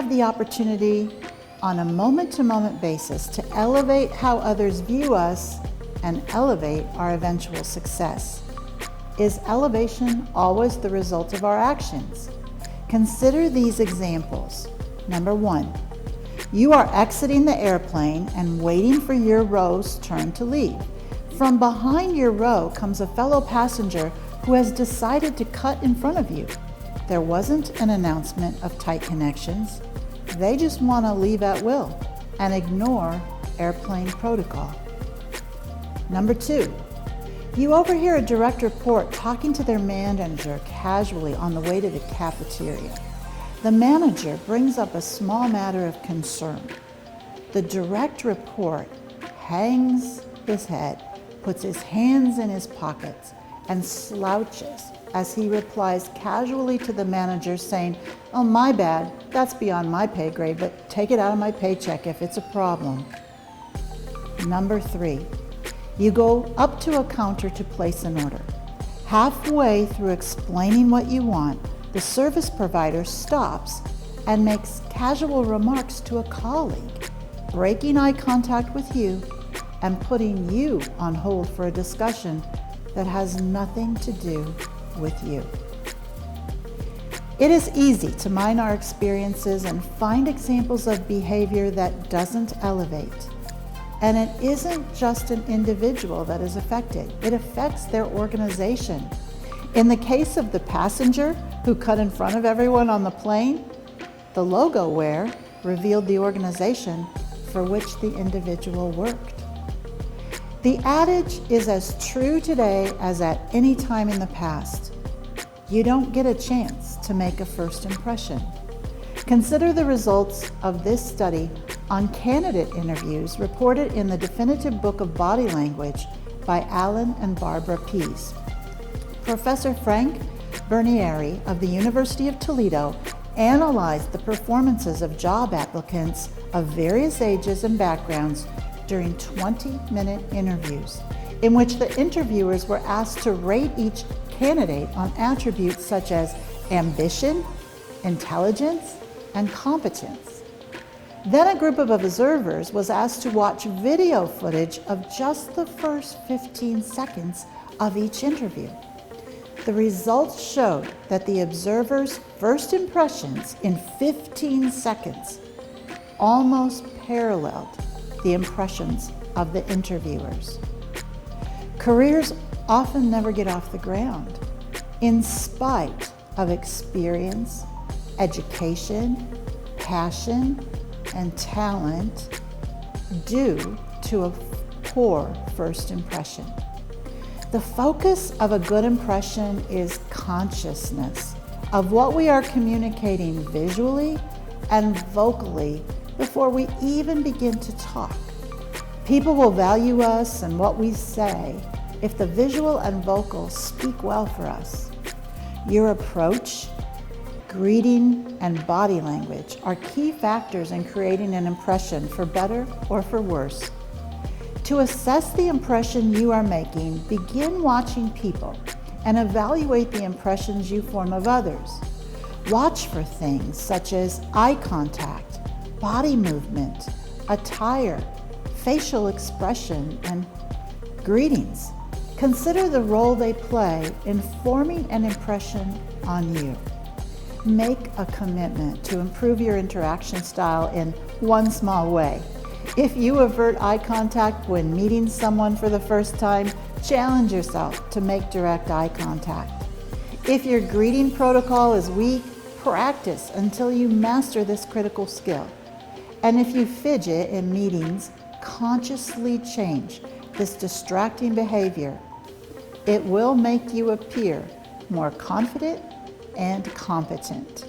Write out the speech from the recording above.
have the opportunity on a moment-to-moment basis to elevate how others view us and elevate our eventual success. Is elevation always the result of our actions? Consider these examples. Number 1, you are exiting the airplane and waiting for your row's turn to leave. From behind your row comes a fellow passenger who has decided to cut in front of you. There wasn't an announcement of tight connections. They just want to leave at will and ignore airplane protocol. Number 2, you overhear a direct report talking to their manager casually on the way to the cafeteria. The manager brings up a small matter of concern. The direct report hangs his head, puts his hands in his pockets, and slouches as he replies casually to the manager saying, "Oh, my bad, that's beyond my pay grade, but take it out of my paycheck if it's a problem." Number 3, you go up to a counter to place an order. Halfway through explaining what you want, the service provider stops and makes casual remarks to a colleague, breaking eye contact with you and putting you on hold for a discussion that has nothing to do with you. It is easy to mine our experiences and find examples of behavior that doesn't elevate. And it isn't just an individual that is affected, it affects their organization. In the case of the passenger who cut in front of everyone on the plane, the logo wear revealed the organization for which the individual worked. The adage is as true today as at any time in the past. You don't get a chance to make a first impression. Consider the results of this study on candidate interviews reported in the Definitive Book of Body Language by Alan and Barbara Pease. Professor Frank Bernieri of the University of Toledo analyzed the performances of job applicants of various ages and backgrounds during 20-minute interviews, in which the interviewers were asked to rate each candidate on attributes such as ambition, intelligence, and competence. Then a group of observers was asked to watch video footage of just the first 15 seconds of each interview. The results showed that the observers' first impressions in 15 seconds almost paralleled the impressions of the interviewers. Careers often never get off the ground, in spite of experience, education, passion, and talent, due to a poor first impression. The focus of a good impression is consciousness of what we are communicating visually and vocally before we even begin to talk. People will value us and what we say if the visual and vocal speak well for us. Your approach, greeting, and body language are key factors in creating an impression for better or for worse. To assess the impression you are making, begin watching people and evaluate the impressions you form of others. Watch for things such as eye contact, body movement, attire, facial expression, and greetings. Consider the role they play in forming an impression on you. Make a commitment to improve your interaction style in one small way. If you avert eye contact when meeting someone for the first time, challenge yourself to make direct eye contact. If your greeting protocol is weak, practice until you master this critical skill. And if you fidget in meetings, consciously change this distracting behavior. It will make you appear more confident and competent.